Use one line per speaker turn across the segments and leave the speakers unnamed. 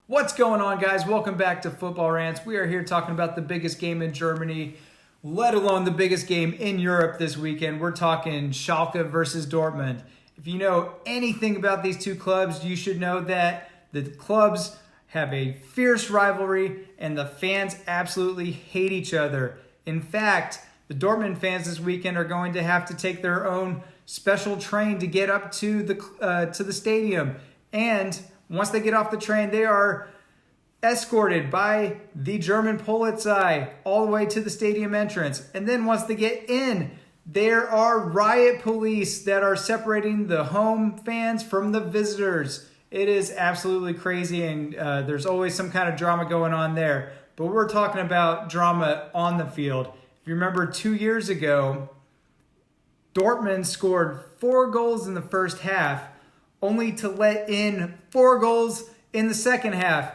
What's going on, guys? Welcome back to Football Rants. We are here talking about the biggest game in Germany, let alone the biggest game in Europe this weekend. We're talking Schalke versus Dortmund. If you know anything about these two clubs, you should know that the clubs have a fierce rivalry and the fans absolutely hate each other. In fact, the Dortmund fans this weekend are going to have to take their own special train to get up to the stadium. And once they get off the train, they are escorted by the German Polizei all the way to the stadium entrance. And then once they get in, there are riot police that are separating the home fans from the visitors. It is absolutely crazy, and there's always some kind of drama going on there. But we're talking about drama on the field. If you remember 2 years ago, Dortmund scored 4 goals in the first half, only to let in 4 goals in the second half.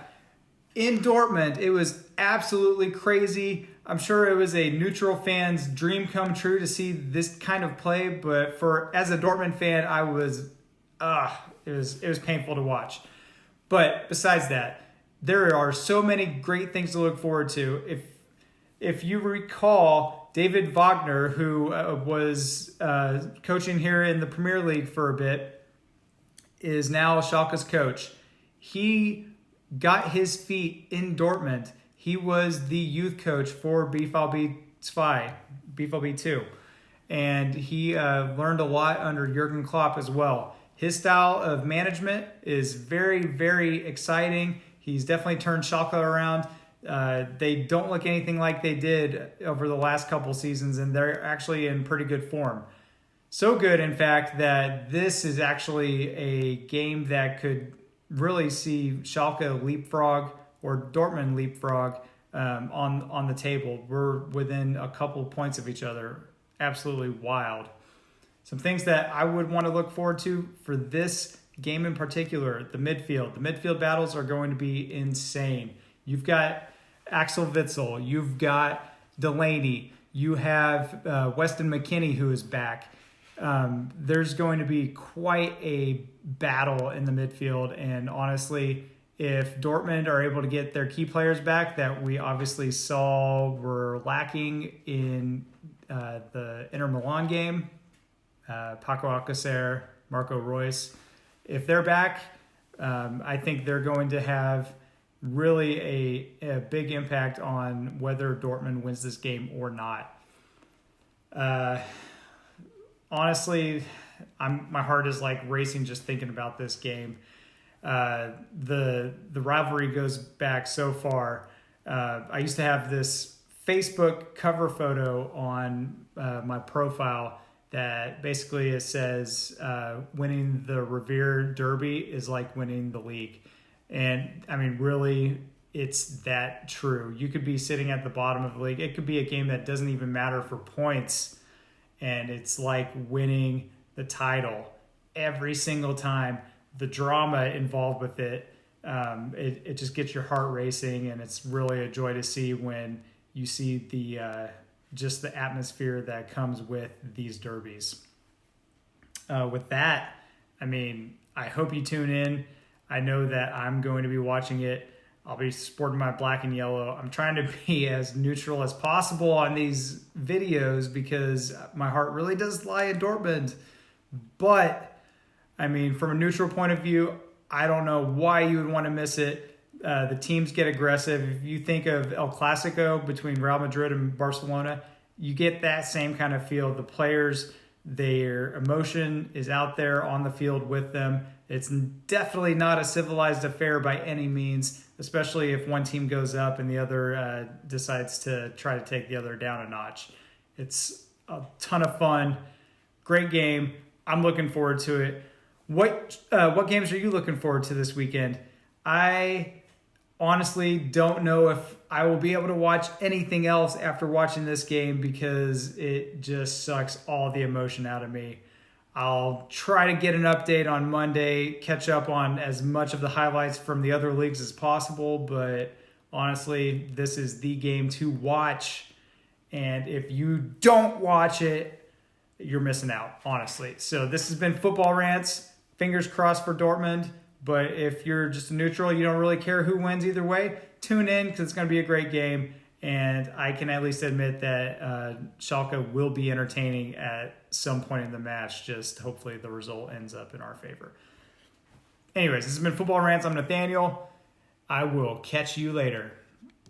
In Dortmund, it was absolutely crazy. I'm sure it was a neutral fan's dream come true to see this kind of play, but as a Dortmund fan, it was painful to watch. But besides that, there are so many great things to look forward to. If you recall, David Wagner, who was coaching here in the Premier League for a bit, is now Schalke's coach. He got his feet in Dortmund. He was the youth coach for BVB 2. And he learned a lot under Jurgen Klopp as well. His style of management is very, very exciting. He's definitely turned Schalke around. They don't look anything like they did over the last couple seasons, and they're actually in pretty good form. So good, in fact, that this is actually a game that could really see Schalke leapfrog or Dortmund leapfrog on the table. We're within a couple points of each other. Absolutely wild. Some things that I would want to look forward to for this game in particular, the midfield. The midfield battles are going to be insane. You've got Axel Witsel. You've got Delaney. You have Weston McKennie, who is back. There's going to be quite a battle in the midfield, and honestly, if Dortmund are able to get their key players back that we obviously saw were lacking in the Inter Milan game, Paco Alcacer, Marco Reus, if they're back, I think they're going to have really a big impact on whether Dortmund wins this game or not. Honestly, my heart is like racing just thinking about this game. The rivalry goes back so far. I used to have this Facebook cover photo on my profile that basically it says winning the Revierderby is like winning the league. And I mean, really, it's that true. You could be sitting at the bottom of the league. It could be a game that doesn't even matter for points, and it's like winning the title every single time. The drama involved with it, it just gets your heart racing, and it's really a joy to see when you see the just the atmosphere that comes with these derbies. With that, I mean, I hope you tune in. I know that I'm going to be watching it. I'll be sporting my black and yellow. I'm trying to be as neutral as possible on these videos because my heart really does lie in Dortmund. But, I mean, from a neutral point of view, I don't know why you would want to miss it. The teams get aggressive. If you think of El Clasico between Real Madrid and Barcelona, you get that same kind of feel. The players, their emotion is out there on the field with them. It's definitely not a civilized affair by any means, especially if one team goes up and the other decides to try to take the other down a notch. It's a ton of fun. Great game. I'm looking forward to it. What games are you looking forward to this weekend? I honestly don't know if I will be able to watch anything else after watching this game because it just sucks all the emotion out of me. I'll try to get an update on Monday, catch up on as much of the highlights from the other leagues as possible, but honestly, this is the game to watch, and if you don't watch it, you're missing out, honestly. So this has been Football Rants. Fingers crossed for Dortmund, But if you're just a neutral, you don't really care who wins either way, tune in because it's going to be a great game. And I can at least admit that Schalke will be entertaining at some point in the match. Just hopefully the result ends up in our favor. Anyways, this has been Football Rants. I'm Nathaniel. I will catch you later.